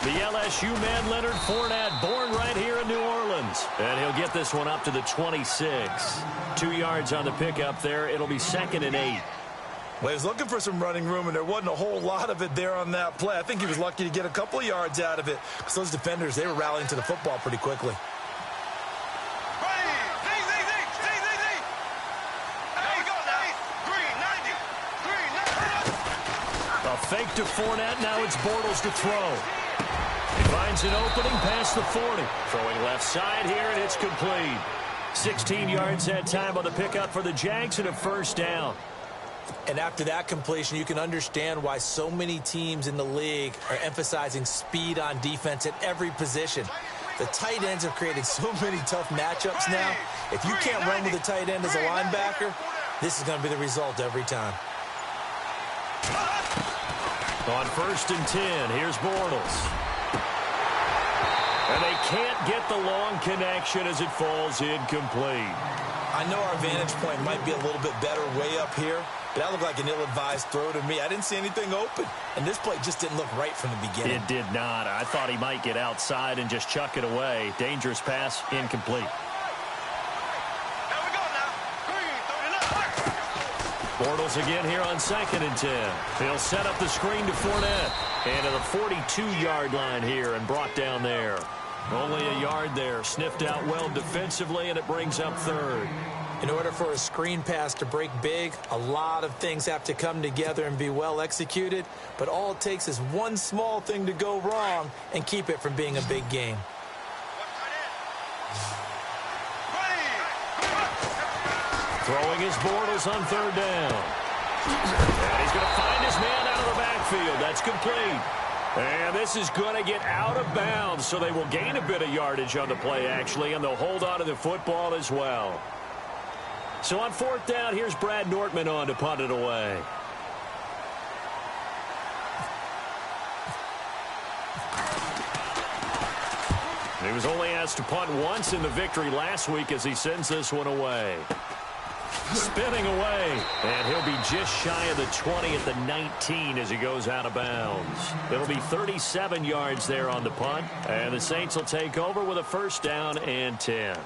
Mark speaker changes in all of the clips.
Speaker 1: The LSU man, Leonard Fournette, born right here in New Orleans. And he'll get this one up to the 26. 2 yards on the pickup there. It'll be 2nd and 8.
Speaker 2: Well, he was looking for some running room, and there wasn't a whole lot of it there on that play. I think he was lucky to get a couple of yards out of it because those defenders, they were rallying to the football pretty quickly.
Speaker 1: A fake to Fournette. Now it's Bortles to throw. He finds an opening past the 40. Throwing left side here, and it's complete. 16 yards that time on the pickup for the Jags and a first down.
Speaker 2: And after that completion, you can understand why so many teams in the league are emphasizing speed on defense at every position. The tight ends have created so many tough matchups now. If you can't run with a tight end as a linebacker, this is going to be the result every time.
Speaker 1: On 1st and 10, here's Bortles. And they can't get the long connection as it falls incomplete.
Speaker 2: I know our vantage point might be a little bit better way up here, but that looked like an ill-advised throw to me. I didn't see anything open, and this play just didn't look right from the beginning.
Speaker 1: It did not. I thought he might get outside and just chuck it away. Dangerous pass, incomplete. Bortles again here on 2nd and 10. He'll set up the screen to Fournette. And to the 42-yard line here and brought down there. Only a yard there. Sniffed out well defensively, and it brings up 3rd.
Speaker 2: In order for a screen pass to break big, a lot of things have to come together and be well executed. But all it takes is one small thing to go wrong and keep it from being a big game.
Speaker 1: Throwing his Bortles on 3rd down. And he's going to find his man out of the backfield. That's complete. And this is going to get out of bounds, so they will gain a bit of yardage on the play, actually, and they'll hold on to the football as well. So on 4th down, here's Brad Nortman on to punt it away. He was only asked to punt once in the victory last week as he sends this one away. Spinning away, and he'll be just shy of the 20 at the 19 as he goes out of bounds. It'll be 37 yards there on the punt, and the Saints will take over with a 1st down and 10.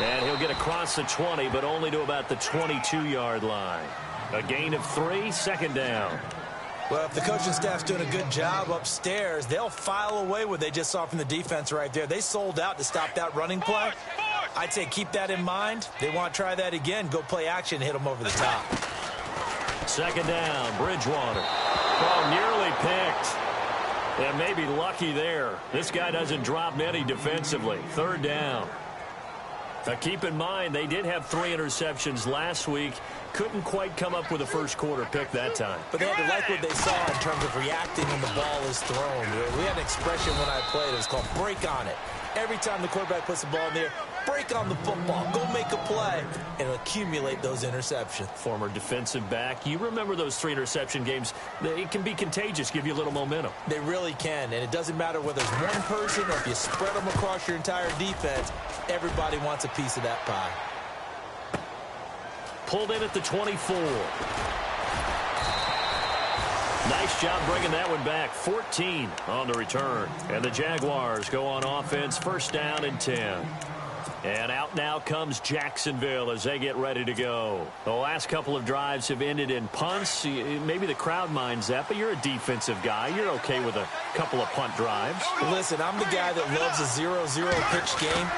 Speaker 1: And he'll get across the 20, but only to about the 22-yard line. A gain of 3, 2nd down.
Speaker 2: Well, if the coaching staff's doing a good job upstairs, they'll file away what they just saw from the defense right there. They sold out to stop that running play. I'd say keep that in mind. They want to try that again. Go play action, hit them over the top.
Speaker 1: 2nd down, Bridgewater. Oh, nearly picked. Yeah, maybe lucky there. This guy doesn't drop many defensively. 3rd down. Now, keep in mind, they did have 3 interceptions last week. Couldn't quite come up with a first-quarter pick that time.
Speaker 2: But they had to like what they saw in terms of reacting when the ball is thrown. We had an expression when I played. It was called break on it. Every time the quarterback puts the ball in the air, break on the football. Go make a play and accumulate those interceptions.
Speaker 1: Former defensive back. You remember those 3 interception games. It can be contagious, give you a little momentum.
Speaker 2: They really can, and it doesn't matter whether it's one person or if you spread them across your entire defense. Everybody wants a piece of that pie.
Speaker 1: Pulled in at the 24. Nice job bringing that one back. 14 on the return. And the Jaguars go on offense, 1st down and 10. And out now comes Jacksonville as they get ready to go. The last couple of drives have ended in punts. Maybe the crowd minds that, but you're a defensive guy. You're okay with a couple of punt drives.
Speaker 2: Listen, I'm the guy that loves a 0-0 pitch game.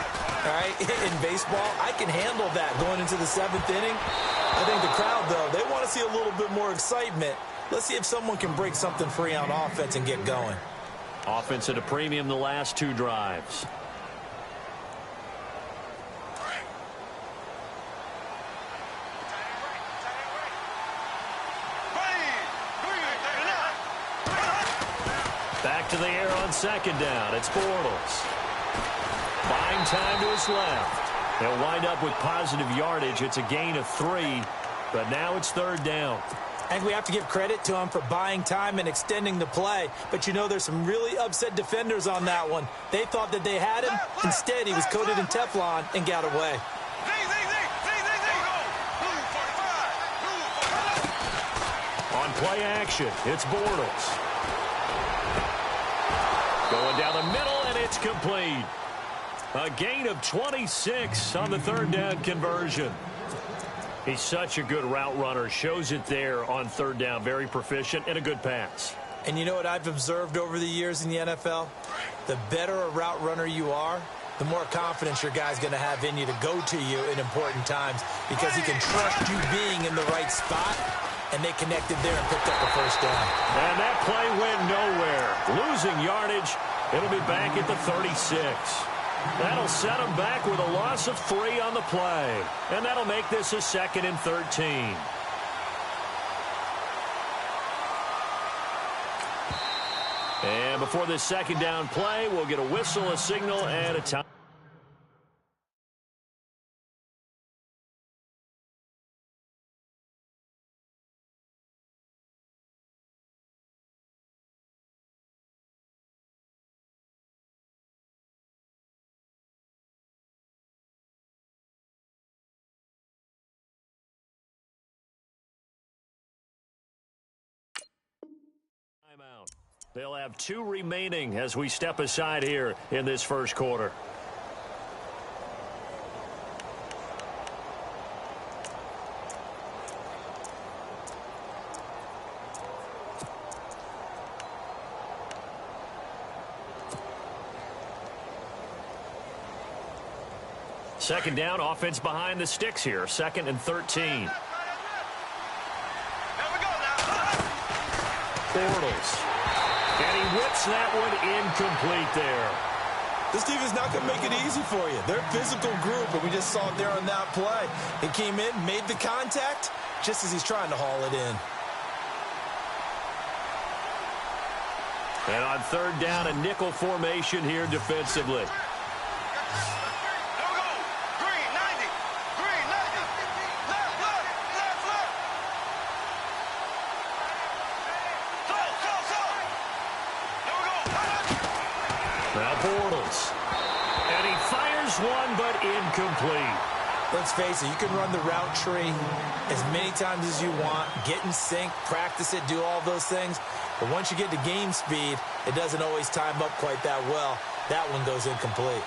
Speaker 2: All right, in baseball, I can handle that going into the 7th inning. I think the crowd, though, they want to see a little bit more excitement. Let's see if someone can break something free on offense and get going.
Speaker 1: Offense at a premium the last 2 drives. Back to the air on second down. It's Bortles. Buying time to his left. They'll wind up with positive yardage. It's a gain of 3, but now it's third down.
Speaker 2: I think we have to give credit to him for buying time and extending the play. But, you know, there's some really upset defenders on that one. They thought that they had him. Instead, he was coated in Teflon and got away.
Speaker 1: On play action, it's Bortles. Going down the middle, and it's complete. A gain of 26 on the third down conversion. He's such a good route runner. Shows it there on third down. Very proficient and a good pass.
Speaker 2: And you know what I've observed over the years in the NFL? The better a route runner you are, the more confidence your guy's going to have in you to go to you in important times because he can trust you being in the right spot, and they connected there and picked up the first down.
Speaker 1: And that play went nowhere. Losing yardage. It'll be back at the 36. That'll set him back with a loss of 3 on the play. And that'll make this a 2nd and 13. And before this second down play, we'll get a whistle, a signal, and a time. Timeout. They'll have 2 remaining as we step aside here in this first quarter. Second down, offense behind the sticks here. 2nd and 13. Bortles. And he whips that one incomplete there.
Speaker 2: This defense is not going to make it easy for you. They're a physical group, and we just saw it there on that play. He came in, made the contact, just as he's trying to haul it in.
Speaker 1: And on third down, a nickel formation here defensively. Now Bortles. And he fires one, but incomplete.
Speaker 2: Let's face it, you can run the route tree as many times as you want, get in sync, practice it, do all those things. But once you get to game speed, it doesn't always time up quite that well. That one goes incomplete.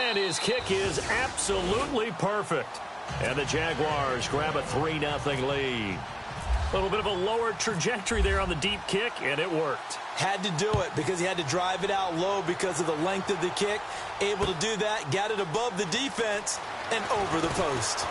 Speaker 1: And his kick is absolutely perfect. And the Jaguars grab a 3-0 lead. A little bit of a lower trajectory there on the deep kick, and it worked.
Speaker 2: Had to do it because he had to drive it out low because of the length of the kick. Able to do that, got it above the defense and over the post.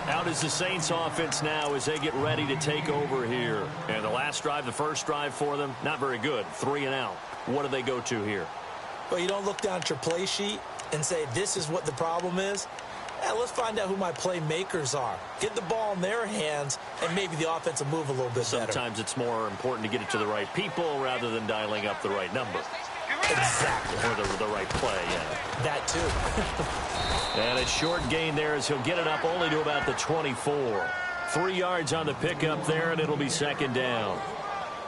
Speaker 1: Out is the Saints offense now as they get ready to take over here. And the last drive, the first drive for them, not very good. 3 and out. What do they go to here?
Speaker 2: Well, you don't look down at your play sheet and say, this is what the problem is. Yeah, let's find out who my playmakers are. Get the ball in their hands, and maybe the offense will move a little bit better.
Speaker 1: Sometimes it's more important to get it to the right people rather than dialing up the right number.
Speaker 2: Exactly.
Speaker 1: Or the right play, yeah.
Speaker 2: That too.
Speaker 1: And a short gain there as he'll get it up only to about the 24. 3 yards on the pickup there, and it'll be second down.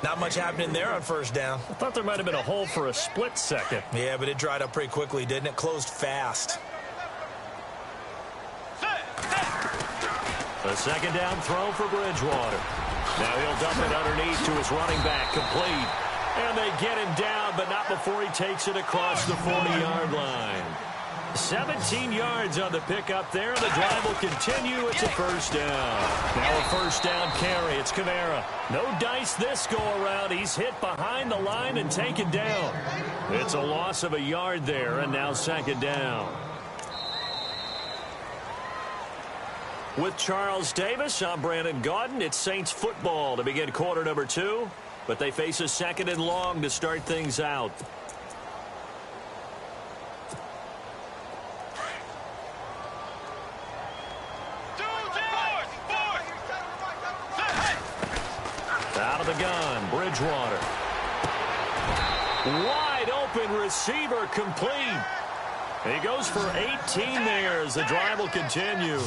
Speaker 2: Not much happening there on first down.
Speaker 1: I thought there might have been a hole for a split second.
Speaker 2: Yeah, but it dried up pretty quickly, didn't it? Closed fast.
Speaker 1: A second down throw for Bridgewater. Now he'll dump it underneath to his running back, complete. And they get him down, but not before he takes it across the 40-yard line. 17 yards on the pickup there. The drive will continue. It's a first down. Now a first down carry. It's Kamara. No dice this go-around. He's hit behind the line and taken down. It's a loss of a yard there, and now second down. With Charles Davis, I'm Brandon Gaudin. It's Saints football to begin quarter number 2, but they face a second and long to start things out. Out of the gun, Bridgewater. Wide open receiver, complete. He goes for 18 there as the drive will continue.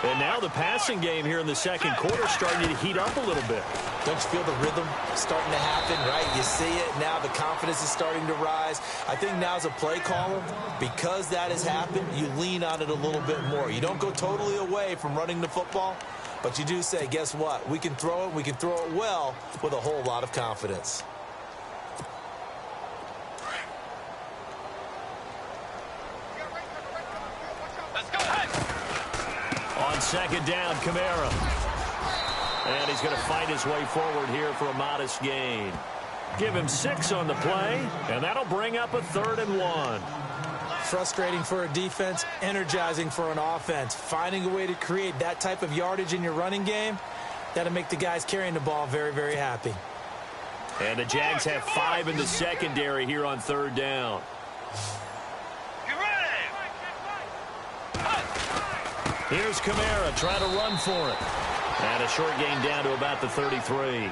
Speaker 1: And now the passing game here in the second quarter starting to heat up a little bit.
Speaker 2: Don't you feel the rhythm starting to happen, right? You see it now. The confidence is starting to rise. I think now as a play caller, because that has happened, you lean on it a little bit more. You don't go totally away from running the football, but you do say, guess what? We can throw it. We can throw it well with a whole lot of confidence.
Speaker 1: On second down, Kamara. And he's going to fight his way forward here for a modest gain. Give him 6 on the play, and that'll bring up a 3rd and 1.
Speaker 2: Frustrating for a defense, energizing for an offense. Finding a way to create that type of yardage in your running game, that'll make the guys carrying the ball very, very happy.
Speaker 1: And the Jags have 5 in the secondary here on 3rd down. Here's Kamara trying to run for it. And a short gain down to about the 33.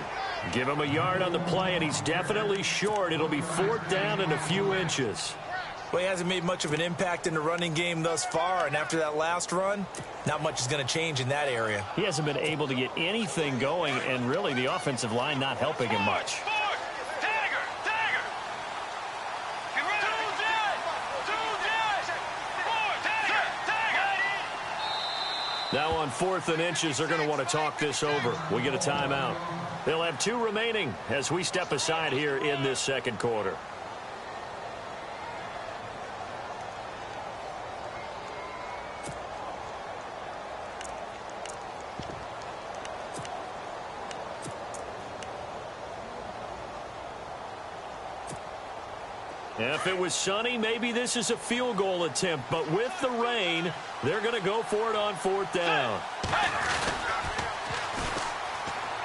Speaker 1: Give him a yard on the play, and he's definitely short. It'll be 4th down and a few inches.
Speaker 2: Well, he hasn't made much of an impact in the running game thus far, and after that last run, not much is going to change in that area.
Speaker 1: He hasn't been able to get anything going, and really the offensive line not helping him much. Now on 4th and inches, they're going to want to talk this over. We get a timeout. They'll have 2 remaining as we step aside here in this second quarter. If it was sunny, maybe this is a field goal attempt. But with the rain, they're going to go for it on 4th down.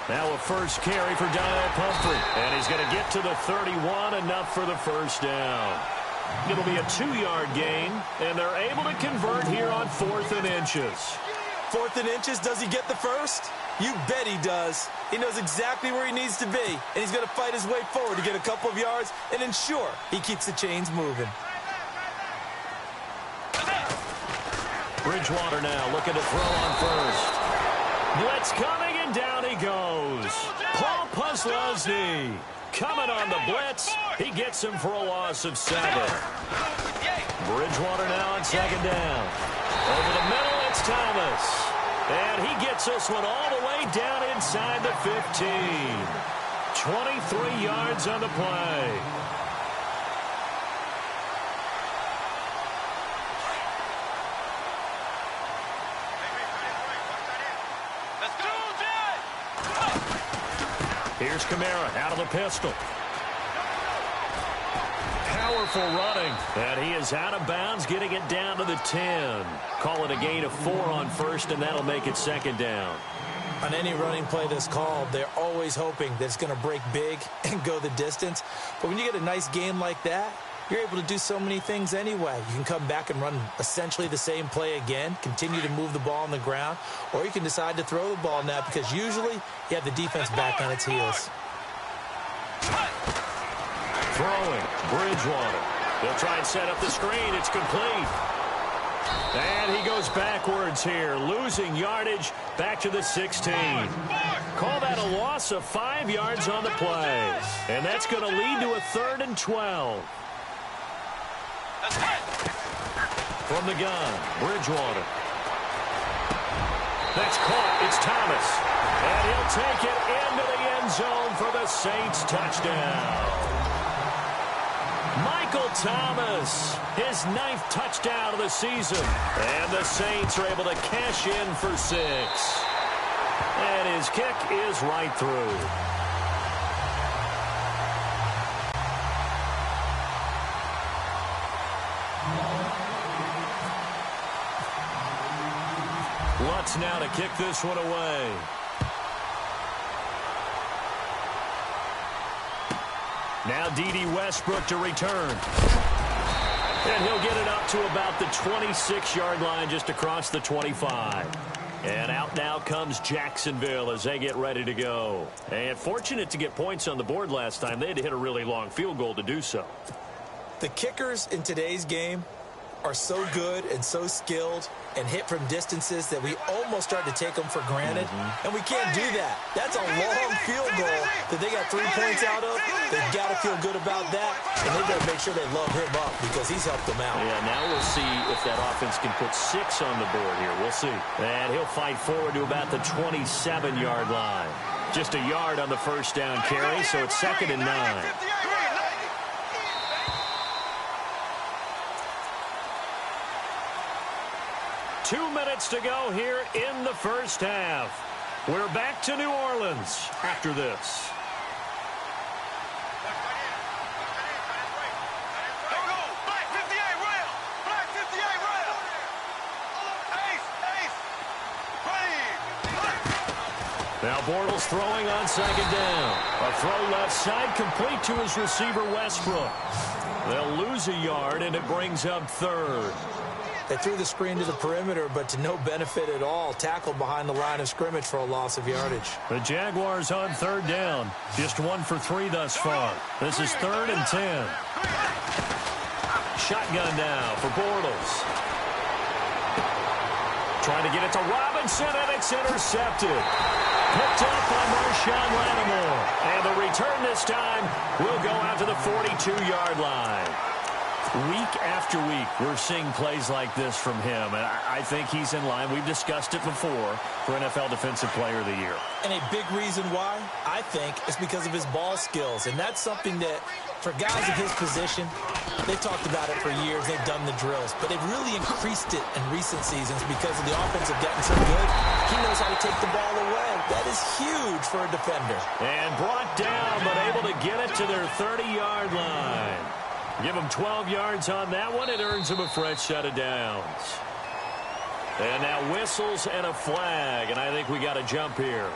Speaker 1: Now a first carry for Donnell Pumphrey. And he's going to get to the 31, enough for the first down. It'll be a 2-yard gain, and they're able to convert here on 4th and inches.
Speaker 2: 4th and inches, does he get the first? You bet he does. He knows exactly where he needs to be, and he's going to fight his way forward to get a couple of yards and ensure he keeps the chains moving.
Speaker 1: Bridgewater now looking to throw on first. Blitz coming, and down he goes. Paul Posluszny coming on the blitz. He gets him for a loss of 7. Bridgewater now on second down. Over the middle, it's Thomas. And he gets this one all the way down inside the 15. 23 yards on the play. Here's Kamara out of the pistol. Powerful running. And he is out of bounds, getting it down to the 10. Call it a gain of 4 on first, and that'll make it second down.
Speaker 2: On any running play that's called, they're always hoping that it's going to break big and go the distance. But when you get a nice game like that, you're able to do so many things anyway. You can come back and run essentially the same play again, continue to move the ball on the ground, or you can decide to throw the ball now because usually you have the defense back on its heels.
Speaker 1: Throwing, Bridgewater. They'll try and set up the screen. It's complete. And he goes backwards here, losing yardage back to the 16. Call that a loss of 5 yards on the play. And that's going to lead to a 3rd and 12. From the gun, Bridgewater. That's caught. It's Thomas. And he'll take it into the end zone for the Saints touchdown. Michael Thomas, his 9th touchdown of the season. And the Saints are able to cash in for 6. And his kick is right through. Lutz now to kick this one away. Now D.D. Westbrook to return. And he'll get it up to about the 26-yard line, just across the 25. And out now comes Jacksonville as they get ready to go. And fortunate to get points on the board last time. They had to hit a really long field goal to do so.
Speaker 2: The kickers in today's game are so good and so skilled and hit from distances that we almost start to take them for granted. And we can't do that. That's a long field goal that they got 3 points out of. They've got to feel good about that, and they've got to make sure they love him up because he's helped them out.
Speaker 1: Yeah, now we'll see if that offense can put 6 on the board here. We'll see. And he'll fight forward to about the 27-yard line. Just a yard on the first down carry, so it's 2nd and 9. 2 minutes to go here in the first half. We're back to New Orleans after this. Now Bortles throwing on 2nd down. A throw left side complete to his receiver Westbrook. They'll lose a yard, and it brings up 3rd.
Speaker 2: They threw the screen to the perimeter, but to no benefit at all. Tackled behind the line of scrimmage for a loss of yardage.
Speaker 1: The Jaguars on 3rd down. Just 1 for 3 thus far. This is 3rd and 10. Shotgun now for Bortles. Trying to get it to Robinson, and it's intercepted. Picked up by Marshawn Lattimore. And the return this time will go out to the 42-yard line. Week after week, we're seeing plays like this from him, and I think he's in line. We've discussed it before for NFL Defensive Player of the Year.
Speaker 2: And a big reason why, I think, is because of his ball skills, and that's something that, for guys of his position, they've talked about it for years. They've done the drills, but they've really increased it in recent seasons because of the offense have gotten so good. He knows how to take the ball away. That is huge for a defender.
Speaker 1: And brought down, but able to get it to their 30-yard line. Give him 12 yards on that one. It earns him a fresh set of downs. And now whistles and a flag, and I think we got a jump here.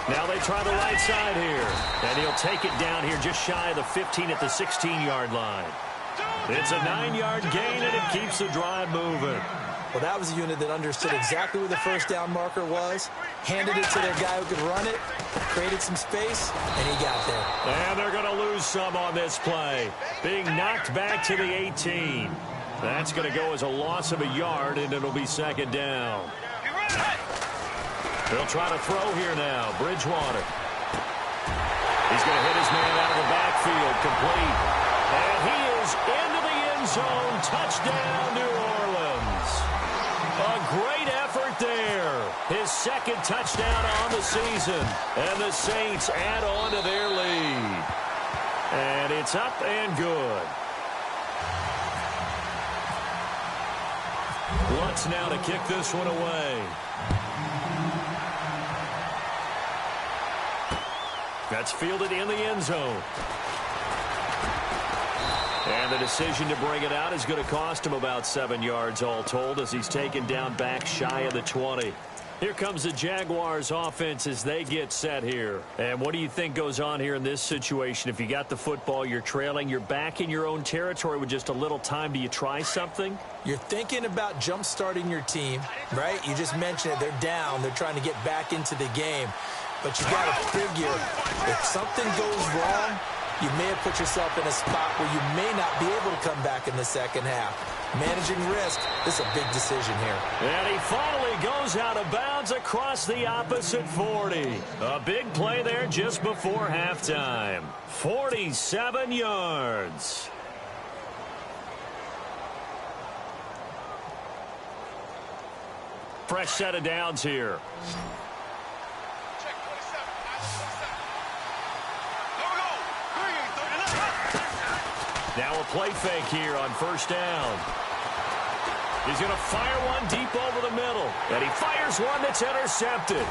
Speaker 1: Now they try the right side here. And he'll take it down here just shy of the 15 at the 16-yard line. It's a 9-yard gain, and it keeps the drive moving.
Speaker 2: Well, that was a unit that understood exactly where the first down marker was, handed it to their guy who could run it, created some space, and he got there.
Speaker 1: And they're going to lose some on this play. Being knocked back to the 18. That's going to go as a loss of a yard, and it'll be 2nd down. They'll try to throw here now. Bridgewater. He's going to hit his man out of the backfield. Complete. And he is into the end zone. Touchdown, New Orleans. A great effort there. His 2nd touchdown on the season. And the Saints add on to their lead. And it's up and good. Lutz now to kick this one away. That's fielded in the end zone. And the decision to bring it out is going to cost him about 7 yards all told as he's taken down back shy of the 20. Here comes the Jaguars offense as they get set here. And what do you think goes on here in this situation? If you got the football, you're trailing, you're back in your own territory with just a little time. Do you try something?
Speaker 2: You're thinking about jump-starting your team, right? You just mentioned it. They're down. They're trying to get back into the game. But you got to figure if something goes wrong, you may have put yourself in a spot where you may not be able to come back in the second half. Managing risk, this is a big decision here.
Speaker 1: And he finally goes out of bounds across the opposite 40. A big play there just before halftime. 47 yards. Fresh set of downs here. Now a play fake here on first down. He's going to fire one deep over the middle. And he fires one that's intercepted.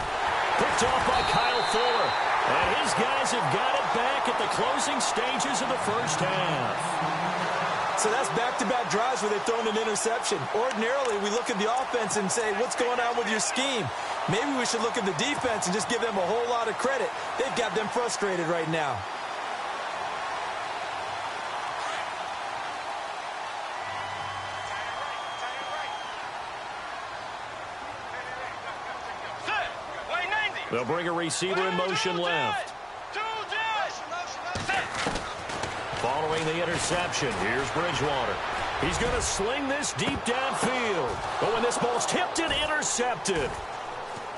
Speaker 1: Picked off by Kyle Fuller. And his guys have got it back at the closing stages of the first half.
Speaker 2: So that's back-to-back drives where they've thrown an interception. Ordinarily, we look at the offense and say, what's going on with your scheme? Maybe we should look at the defense and just give them a whole lot of credit. They've got them frustrated right now.
Speaker 1: They'll bring a receiver in motion left. Following the interception, here's Bridgewater. He's going to sling this deep downfield. But when this ball's tipped and intercepted.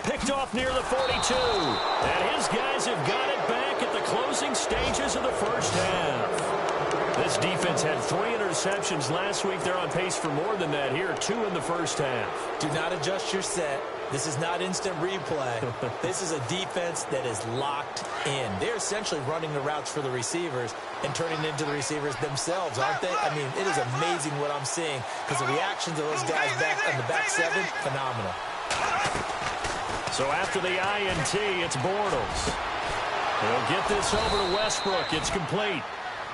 Speaker 1: Picked off near the 42. And his guys have got it back at the closing stages of the first half. This defense had 3 interceptions last week. They're on pace for more than that here. 2 in the first half.
Speaker 2: Do not adjust your set. This is not instant replay. This is a defense that is locked in. They're essentially running the routes for the receivers and turning it into the receivers themselves, aren't they? I mean, it is amazing what I'm seeing because the reactions of those guys back in the back 7, phenomenal.
Speaker 1: So after the INT, it's Bortles. He'll get this over to Westbrook. It's complete.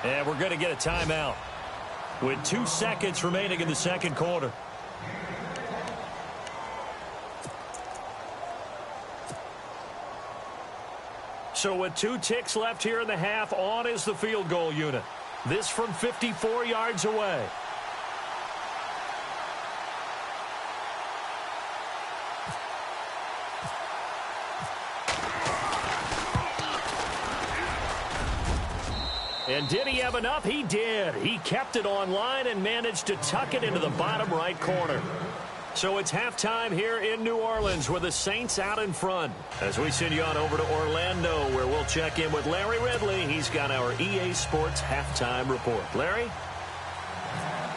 Speaker 1: And we're going to get a timeout with 2 seconds remaining in the second quarter. So with 2 ticks left here in the half, on is the field goal unit. This from 54 yards away. And did he have enough? He did. He kept it online and managed to tuck it into the bottom right corner. So it's halftime here in New Orleans with the Saints out in front. As we send you on over to Orlando, where we'll check in with Larry Ridley. He's got our EA Sports halftime report. Larry?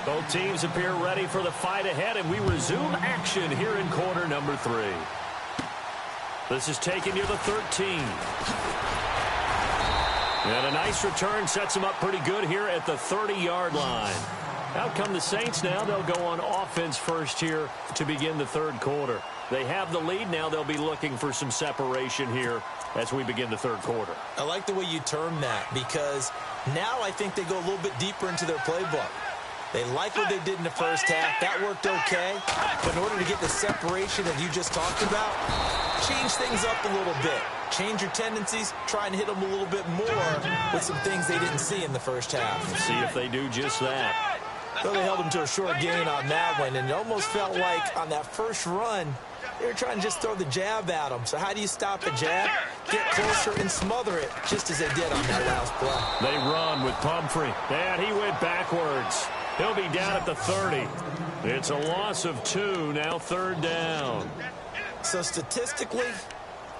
Speaker 1: Both teams appear ready for the fight ahead, and we resume action here in quarter number 3. This is taken near the 13. And a nice return sets them up pretty good here at the 30-yard line. Out come the Saints now. They'll go on offense first here to begin the third quarter. They have the lead. Now they'll be looking for some separation here as we begin the third quarter.
Speaker 2: I like the way you term that because now I think they go a little bit deeper into their playbook. They like what they did in the first half. That worked okay. But in order to get the separation that you just talked about, change things up a little bit. Change your tendencies. Try and hit them a little bit more with some things they didn't see in the first half.
Speaker 1: Let's see if they do just that.
Speaker 2: Well, they held him to a short gain on that one, and it almost felt like on that first run, they were trying to just throw the jab at him. So how do you stop a jab? Get closer and smother it, just as they did on that last play.
Speaker 1: They run with Pumphrey, and he went backwards. He'll be down at the 30. It's a loss of 2, now third down.
Speaker 2: So statistically,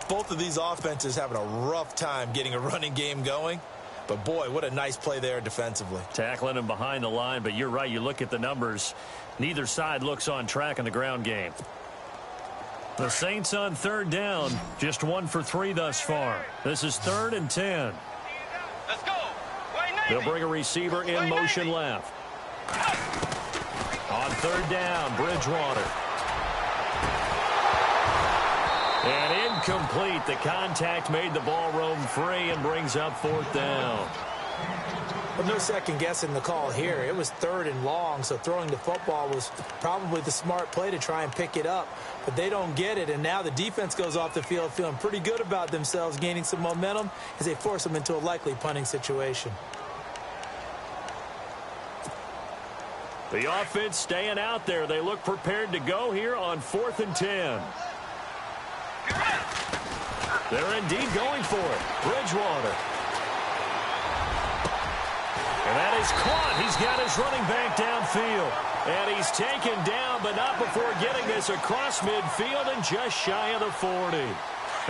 Speaker 2: both of these offenses having a rough time getting a running game going. But, boy, what a nice play there defensively.
Speaker 1: Tackling him behind the line, but you're right. You look at the numbers. Neither side looks on track in the ground game. The Saints on third down, just 1 for 3 thus far. This is 3rd and 10.
Speaker 3: Let's go.
Speaker 1: They'll bring a receiver in motion left. On third down, Bridgewater. And incomplete. The contact made the ball roam free and brings up 4th down.
Speaker 2: Well, no second guessing the call here. It was 3rd and long, so throwing the football was probably the smart play to try and pick it up. But they don't get it, and now the defense goes off the field feeling pretty good about themselves, gaining some momentum as they force them into a likely punting situation.
Speaker 1: The offense staying out there. They look prepared to go here on 4th and 10. They're indeed going for it. Bridgewater. is caught. He's got his running back downfield. And he's taken down, but not before getting this across midfield and just shy of the 40.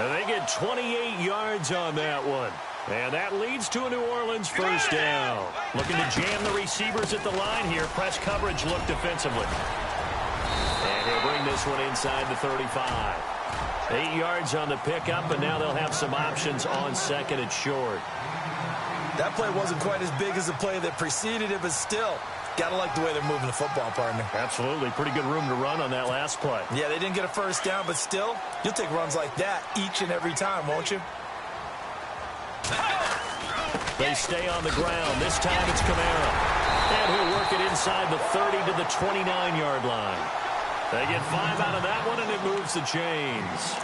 Speaker 1: And they get 28 yards on that one. And that leads to a New Orleans first down. Looking to jam the receivers at the line here. Press coverage look defensively. And he'll bring this one inside the 35. 8 yards on the pickup, and now they'll have some options on second and short.
Speaker 2: That play wasn't quite as big as the play that preceded it, but still, gotta like the way they're moving the football, partner.
Speaker 1: Absolutely. Pretty good room to run on that last play.
Speaker 2: Yeah, they didn't get a first down, but still, you'll take runs like that each and every time, won't you?
Speaker 1: They stay on the ground. This time it's Kamara. And he'll work it inside the 30 to the 29-yard line. They get 5 out of that one, and it moves the chains.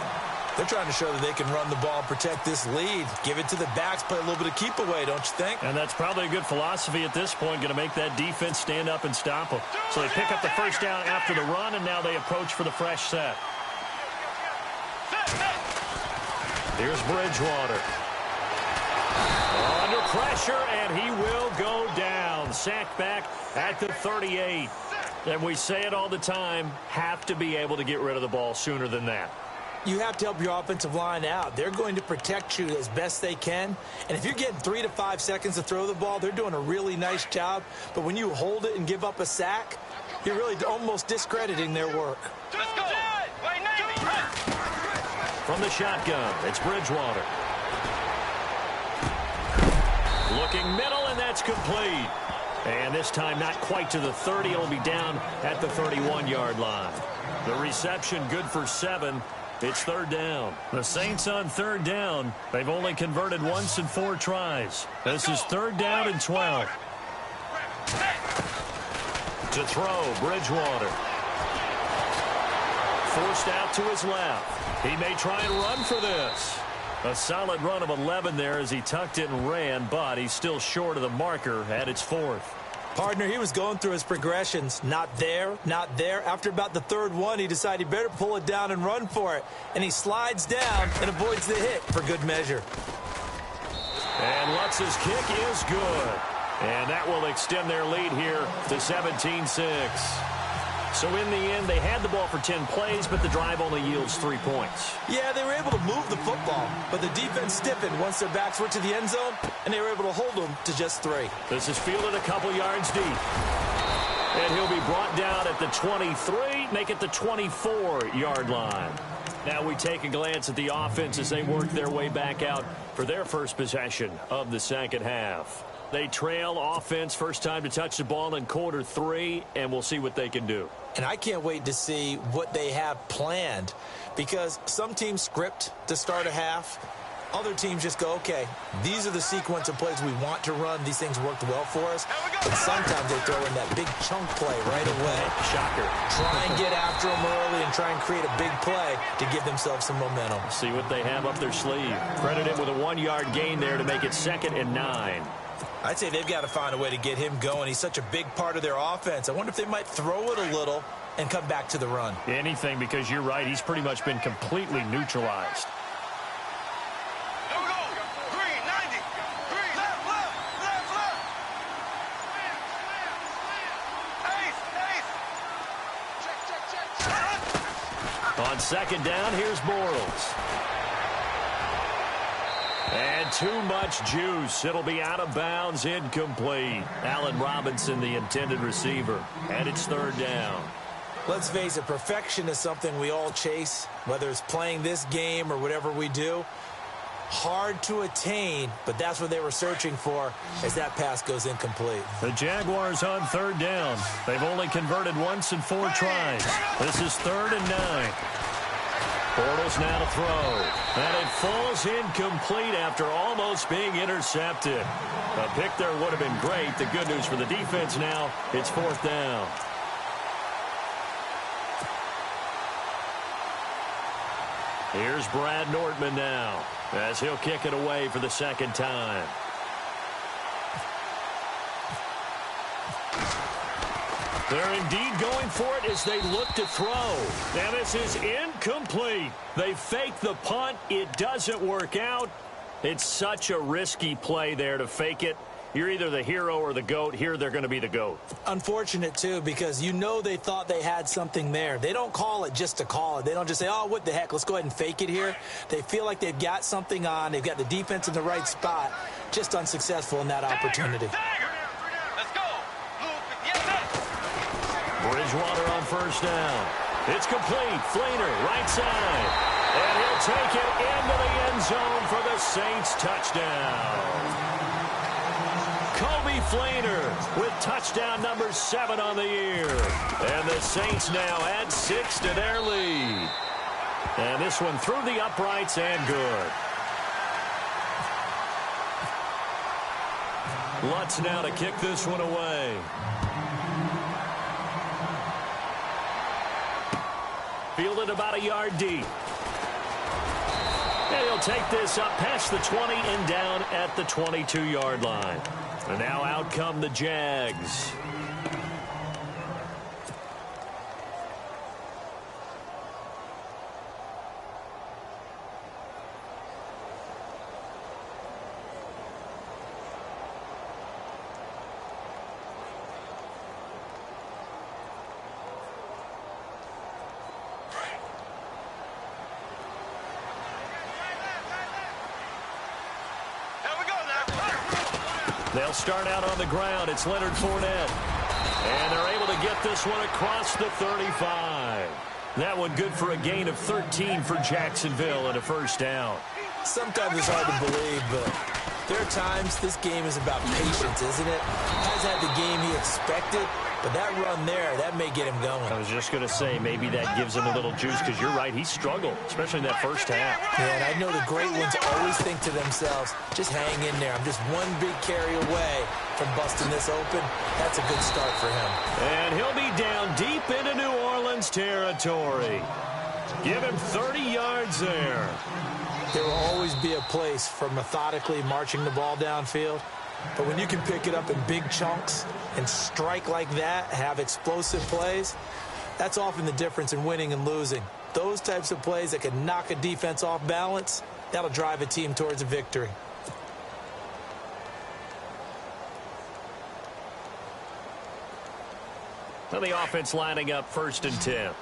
Speaker 2: They're trying to show that they can run the ball and protect this lead. Give it to the backs, play a little bit of keep away, don't you think?
Speaker 1: And that's probably a good philosophy at this point, going to make that defense stand up and stop them. So they pick up the first down after the run, and now they approach for the fresh set. Here's Bridgewater. Under pressure, and he will go down. Sacked back at the 38. And we say it all the time, have to be able to get rid of the ball sooner than that.
Speaker 2: You have to help your offensive line out. They're going to protect you as best they can. And if you're getting 3 to 5 seconds to throw the ball, they're doing a really nice job. But when you hold it and give up a sack, you're really almost discrediting their work.
Speaker 3: Let's go.
Speaker 1: From the shotgun, it's Bridgewater. Looking middle, and that's complete. And this time not quite to the 30. It'll be down at the 31-yard line. The reception good for 7. It's third down. The Saints on third down. They've only converted once in 4 tries. This is third down and 12. To throw, Bridgewater. Forced out to his left. He may try and run for this. A solid run of 11 there as he tucked it and ran, but he's still short of the marker at its 4th.
Speaker 2: Partner, he was going through his progressions. Not there, not there. After about the third one, he decided he better pull it down and run for it. And he slides down and avoids the hit for good measure.
Speaker 1: And Lutz's kick is good. And that will extend their lead here to 17-6. So in the end, they had the ball for 10 plays, but the drive only yields 3 points.
Speaker 2: Yeah, they were able to move the football, but the defense stiffened once their backs went to the end zone, and they were able to hold them to just 3.
Speaker 1: This is fielded a couple yards deep. And he'll be brought down at the 23, make it the 24-yard line. Now we take a glance at the offense as they work their way back out for their first possession of the second half. They trail offense, first time to touch the ball in quarter 3, and we'll see what they can do.
Speaker 2: And I can't wait to see what they have planned, because some teams script to start a half. Other teams just go, okay, these are the sequence of plays we want to run. These things worked well for us. But sometimes they throw in that big chunk play right away.
Speaker 1: Shocker.
Speaker 2: Try and get after them early and try and create a big play to give themselves some momentum.
Speaker 1: See what they have up their sleeve. Credit him with a 1-yard gain there to make it 2nd and 9.
Speaker 2: I'd say they've got to find a way to get him going. He's such a big part of their offense. I wonder if they might throw it a little and come back to the run.
Speaker 1: Anything, because you're right. He's pretty much been completely neutralized.
Speaker 3: Here we go. 390. 3 left, left. Ace.
Speaker 1: On second down, here's Bortles. And too much juice. It'll be out of bounds, incomplete. Allen Robinson, the intended receiver. And it's third down.
Speaker 2: Let's face it, perfection is something we all chase, whether it's playing this game or whatever we do. Hard to attain, but that's what they were searching for as that pass goes incomplete.
Speaker 1: The Jaguars on third down. They've only converted once in 4 tries. This is 3rd and 9. Bortles now to throw. And it falls incomplete after almost being intercepted. A pick there would have been great. The good news for the defense now, it's 4th down. Here's Brad Nortman now as he'll kick it away for the 2nd time. They're indeed going for it as they look to throw. Now this is incomplete. They fake the punt. It doesn't work out. It's such a risky play there to fake it. you're either the hero or the GOAT. Here, they're going to be the GOAT.
Speaker 2: Unfortunate, too, because you know they thought they had something there. They don't call it just to call it. They don't just say, oh, what the heck, let's go ahead and fake it here. They feel like they've got something on. They've got the defense in the right spot. Just unsuccessful in that opportunity.
Speaker 3: Let's go. Yes, sir.
Speaker 1: Bridgewater on first down. It's complete. Fleener, right side. And he'll take it into the end zone for the Saints touchdown. Kobe Fleener with touchdown number 7 on the year. And the Saints now add 6 to their lead. And this one through the uprights and good. Lutz now to kick this one away. Fielded about a yard deep. And he'll take this up past the 20 and down at the 22-yard line. And now out come the Jags. They'll start out on the ground. It's Leonard Fournette. And they're able to get this one across the 35. That one good for a gain of 13 for Jacksonville and a first down.
Speaker 2: Sometimes it's hard to believe, but there are times this game is about patience, isn't it? Has had the game he expected, but that run there, that may get him going.
Speaker 1: I was just going to say, maybe that gives him a little juice, because you're right, he struggled, especially in that first half.
Speaker 2: Yeah, and I know the great ones always think to themselves, just hang in there. I'm just one big carry away from busting this open. That's a good start for him.
Speaker 1: And he'll be down deep into New Orleans territory. Give him 30 yards there.
Speaker 2: There will always be a place for methodically marching the ball downfield. But when you can pick it up in big chunks and strike like that, have explosive plays, that's often the difference in winning and losing. Those types of plays that can knock a defense off balance, that'll drive a team towards a victory.
Speaker 1: Well, the offense lining up 1st and 10.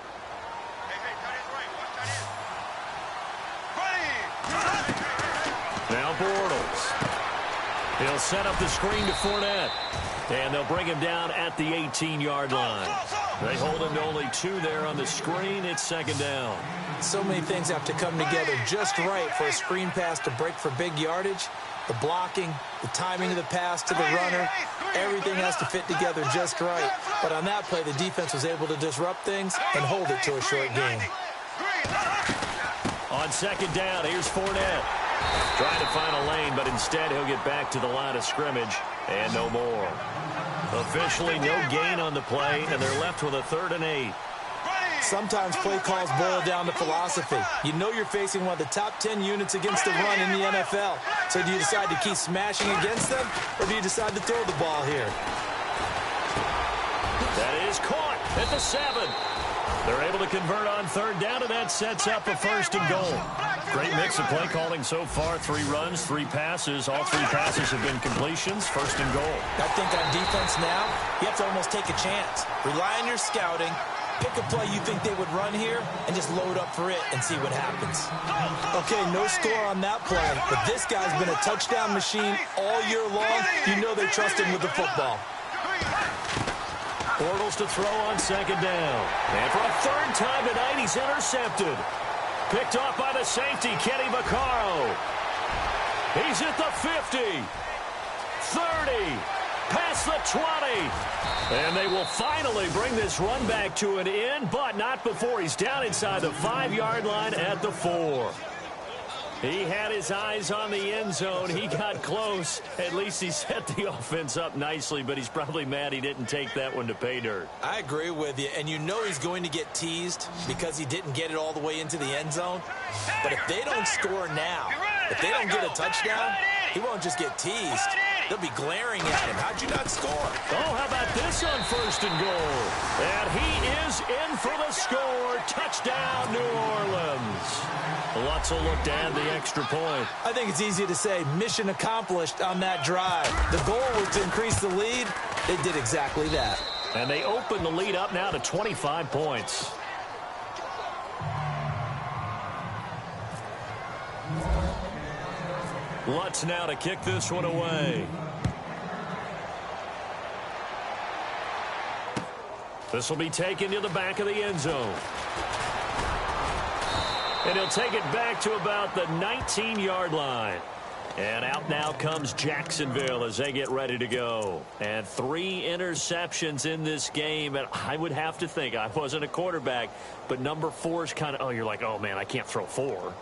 Speaker 1: Now Bortles. He'll set up the screen to Fournette. And they'll bring him down at the 18-yard line. They hold him to only 2 there on the screen. It's 2nd down.
Speaker 2: So many things have to come together just right for a screen pass to break for big yardage. The blocking, the timing of the pass to the runner, everything has to fit together just right. But on that play, the defense was able to disrupt things and hold it to a short game.
Speaker 1: On 2nd down, here's Fournette. Trying to find a lane, but instead he'll get back to the line of scrimmage and no more. Officially no gain on the play, and they're left with a 3rd and 8.
Speaker 2: Sometimes play calls boil down to philosophy. You know you're facing one of the top 10 units against the run in the NFL. So do you decide to keep smashing against them, or do you decide to throw the ball here?
Speaker 1: That is caught at the 7. They're able to convert on 3rd down, and that sets up a 1st and goal. Great mix of play calling so far. 3 runs, 3 passes. All 3 passes have been completions. 1st and goal.
Speaker 2: I think on defense now, you have to almost take a chance. Rely on your scouting. Pick a play you think they would run here and just load up for it and see what happens. Okay, no score on that play, but this guy's been a touchdown machine all year long. You know they trust him with the football.
Speaker 1: Bortles to throw on 2nd down. And for a 3rd time tonight, he's intercepted. Picked off by the safety, Kenny Vaccaro. He's at the 50. 30. Past the 20. And they will finally bring this run back to an end, but not before he's down inside the 5-yard line at the 4. He had his eyes on the end zone. He got close. At least he set the offense up nicely, but he's probably mad he didn't take that one to pay dirt.
Speaker 2: I agree with you, and you know he's going to get teased because he didn't get it all the way into the end zone. But if they don't score now, if they don't get a touchdown, he won't just get teased. They'll be glaring at him. How'd you not score?
Speaker 1: Oh, how about this on 1st and goal. And he is in for the score. Touchdown, New Orleans. Lutz will look to add the extra point.
Speaker 2: I think it's easy to say mission accomplished on that drive. The goal was to increase the lead. They did exactly that.
Speaker 1: And they open the lead up now to 25 points. Lutz now to kick this one away. This will be taken to the back of the end zone. And he'll take it back to about the 19-yard line. And out now comes Jacksonville as they get ready to go. And 3 interceptions in this game. And I would have to think, I wasn't a quarterback, but number 4 is kind of, oh, you're like, oh, man, I can't throw 4.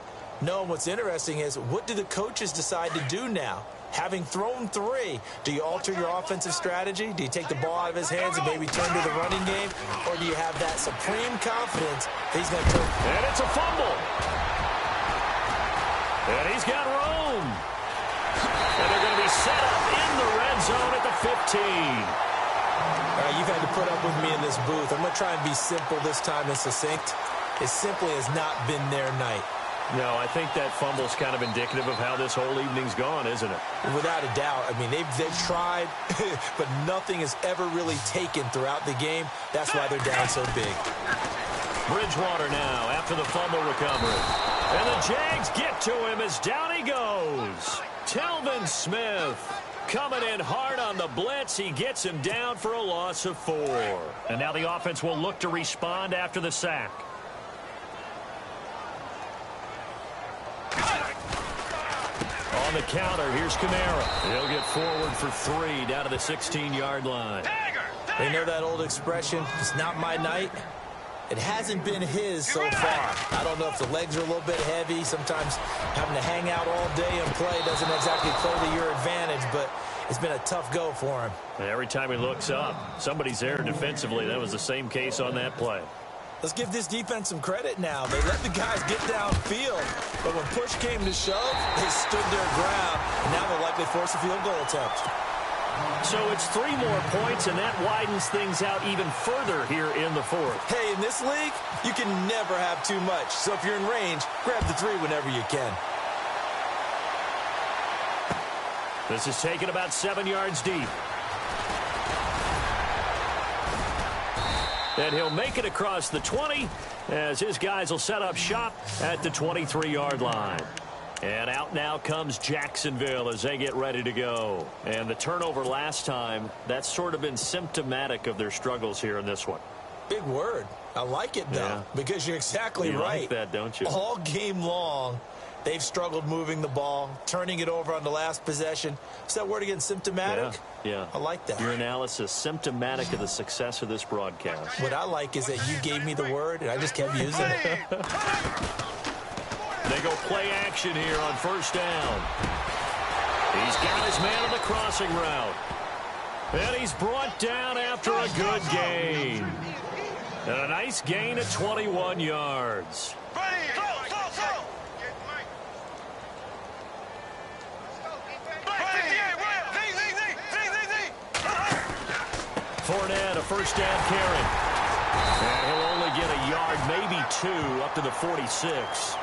Speaker 2: No, what's interesting is, what do the coaches decide to do now? Having thrown 3, do you alter your offensive strategy? Do you take the ball out of his hands and maybe turn to the running game? Or do you have that supreme confidence that he's going to turn?
Speaker 1: And it's a fumble. And he's got room. And they're going to be set up in the red zone at the 15.
Speaker 2: All right, you've had to put up with me in this booth. I'm going to try and be simple this time and succinct. It simply has not been their night.
Speaker 1: No, I think that fumble's kind of indicative of how this whole evening's gone, isn't it?
Speaker 2: Without a doubt. I mean, they've tried, but nothing has ever really taken throughout the game. That's why they're down so big.
Speaker 1: Bridgewater now after the fumble recovery. And the Jags get to him as down he goes. Telvin Smith coming in hard on the blitz. He gets him down for a loss of 4. And now the offense will look to respond after the sack. On the counter, here's Kamara. He'll get forward for 3 down to the 16-yard line.
Speaker 2: They know that old expression, it's not my night. It hasn't been his so far. I don't know if the legs are a little bit heavy. Sometimes having to hang out all day and play doesn't exactly play to your advantage, but it's been a tough go for him.
Speaker 1: And every time he looks up, somebody's there defensively. That was the same case on that play.
Speaker 2: Let's give this defense some credit now. They let the guys get downfield, but when push came to shove, they stood their ground, and now they'll likely force a field goal attempt.
Speaker 1: So it's 3 more points, and that widens things out even further here in the 4th.
Speaker 2: Hey, in this league, you can never have too much. So if you're in range, grab the 3 whenever you can.
Speaker 1: This is taken about 7 yards deep. And he'll make it across the 20 as his guys will set up shop at the 23-yard line. And out now comes Jacksonville as they get ready to go. And the turnover last time, that's sort of been symptomatic of their struggles here in this one.
Speaker 2: Big word. I like it, though, because you're exactly right.
Speaker 1: You like that, don't you?
Speaker 2: All game long, they've struggled moving the ball, turning it over on the last possession. Is that word again, symptomatic?
Speaker 1: Yeah.
Speaker 2: I like that.
Speaker 1: Your analysis, symptomatic of the success of this broadcast.
Speaker 2: What I like is that you gave me the word, and I just kept using it.
Speaker 1: They go play action here on 1st down. He's got his man on the crossing route. And he's brought down after a good gain. And a nice gain of 21 yards. Fournette, a 1st down carry. And he'll only get a yard, maybe 2, up to the 46.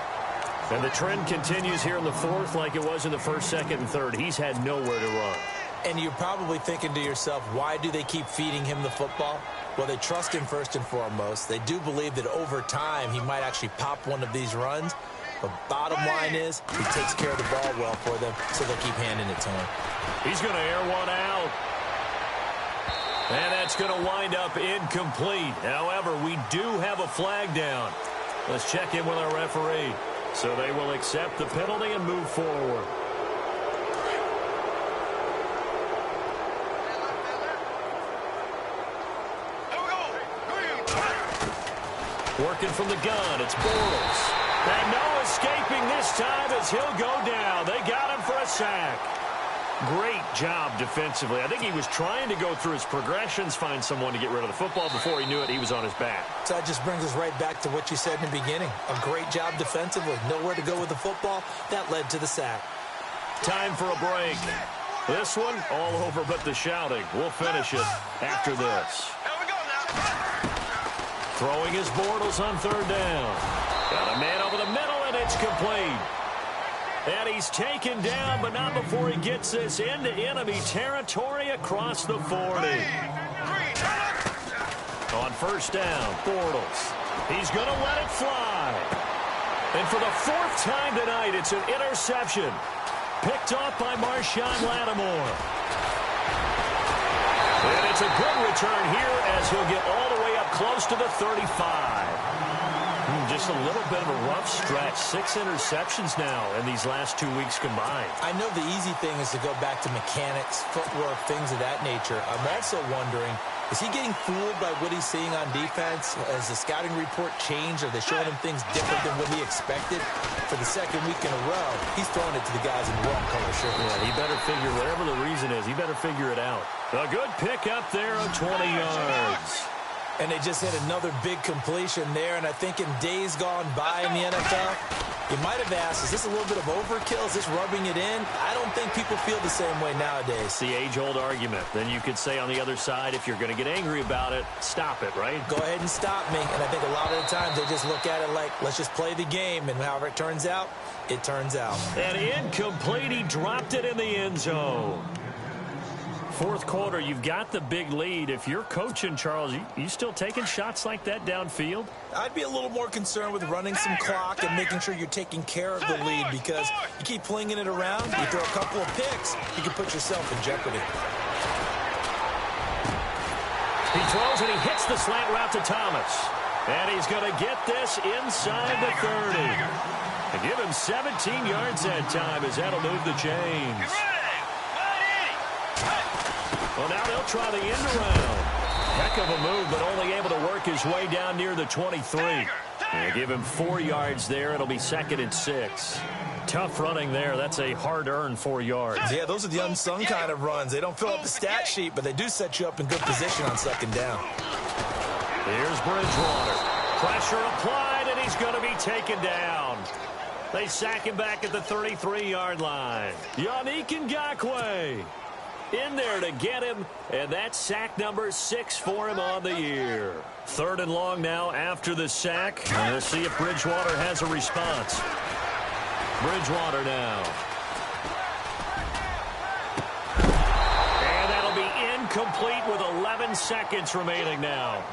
Speaker 1: And the trend continues here in the 4th like it was in the 1st, 2nd, and 3rd. He's had nowhere to run.
Speaker 2: And you're probably thinking to yourself, why do they keep feeding him the football? Well, they trust him first and foremost. They do believe that over time he might actually pop one of these runs. But bottom line is he takes care of the ball well for them, so they'll keep handing it to him.
Speaker 1: He's going to air one out. And that's going to wind up incomplete. However, we do have a flag down. Let's check in with our referee. So they will accept the penalty and move forward. Working from the gun, it's Bortles. And no escaping this time as he'll go down. They got him for a sack. Great job defensively. I think he was trying to go through his progressions, find someone to get rid of the football. Before he knew it, he was on his back.
Speaker 2: So that just brings us right back to what you said in the beginning. A great job defensively. Nowhere to go with the football. That led to the sack.
Speaker 1: Time for a break. This one all over but the shouting. We'll finish it after this.
Speaker 3: Here we go now.
Speaker 1: Throwing his Bortles on third down. Got a man over the middle, and it's complete. And he's taken down, but not before he gets this into enemy territory across the 40. On first down, Bortles. He's going to let it fly. And for the fourth time tonight, it's an interception. Picked off by Marshawn Lattimore. And it's a good return here as he'll get all the way up close to the 35. Just a little bit of a rough stretch. 6 interceptions now in these last 2 weeks combined.
Speaker 2: I know the easy thing is to go back to mechanics, footwork, things of that nature. I'm also wondering, is he getting fooled by what he's seeing on defense? Has the scouting report changed? Are they showing him things different than what he expected? For the second week in a row, he's throwing it to the guys in the wrong color shirt.
Speaker 1: Yeah, he better figure, whatever the reason is, he better figure it out. A good pick up there of 20 yards.
Speaker 2: And they just hit another big completion there. And I think in days gone by in the NFL, you might have asked, is this a little bit of overkill? Is this rubbing it in? I don't think people feel the same way nowadays.
Speaker 1: It's the age-old argument. Then you could say on the other side, if you're going to get angry about it, stop it, right?
Speaker 2: Go ahead and stop me. And I think a lot of the times they just look at it like, let's just play the game. And however it turns out, it turns out.
Speaker 1: And incomplete. He dropped it in the end zone. Fourth quarter, you've got the big lead. If you're coaching, Charles, you still taking shots like that downfield?
Speaker 2: I'd be a little more concerned with running some clock and making sure you're taking care of the lead, because you keep flinging it around, you throw a couple of picks, you can put yourself in jeopardy.
Speaker 1: He throws and he hits the slant route to Thomas. And he's going to get this inside the 30. And give him 17 yards that time as that'll move the chains. Well, now they'll try the end around. Heck of a move, but only able to work his way down near the 23. And give him 4 yards there. It'll be 2nd and 6. Tough running there. That's a hard-earned 4 yards.
Speaker 2: Yeah, those are the unsung kind of runs. They don't fill up the stat sheet, but they do set you up in good position on 2nd down.
Speaker 1: Here's Bridgewater. Pressure applied, and he's going to be taken down. They sack him back at the 33-yard line. Yannick Ngakoue in there to get him, and that's sack number 6 for him on the year. 3rd and long now after the sack. We'll see if Bridgewater has a response. Bridgewater now. And that'll be incomplete with 11 seconds remaining now.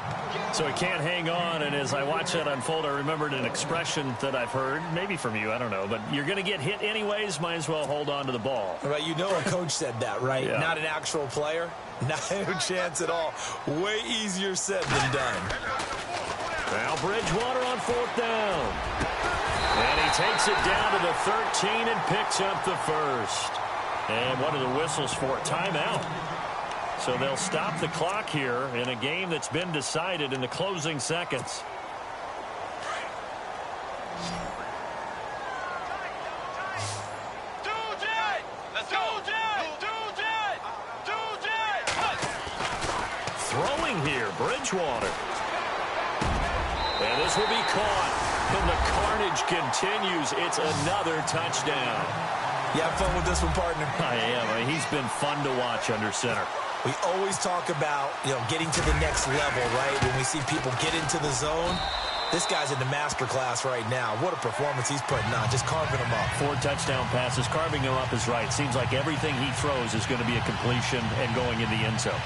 Speaker 1: So he can't hang on, and as I watch that unfold, I remembered an expression that I've heard, maybe from you, I don't know, but you're going to get hit anyways, might as well hold on to the ball.
Speaker 2: Right, you know a coach said that, right?
Speaker 1: Yeah.
Speaker 2: Not an actual player. Not a chance at all. Way easier said than done.
Speaker 1: Now Bridgewater on 4th down. And he takes it down to the 13 and picks up the first. And what are the whistles for? Timeout. So they'll stop the clock here in a game that's been decided in the closing seconds. Throwing here, Bridgewater. And this will be caught. And the carnage continues. It's another touchdown.
Speaker 2: You have fun with this one, partner?
Speaker 1: I am. I mean, he's been fun to watch under center.
Speaker 2: We always talk about, getting to the next level, right? When we see people get into the zone, this guy's in the master class right now. What a performance he's putting on, just carving them up.
Speaker 1: 4 touchdown passes. Carving him up is right. Seems like everything he throws is going to be a completion and going in the end zone.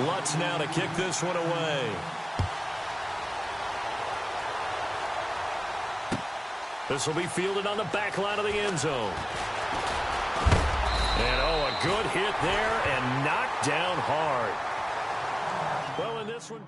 Speaker 1: Lutz now to kick this one away. This will be fielded on the back line of the end zone. And, a good hit there and knocked down hard. Well, in this one...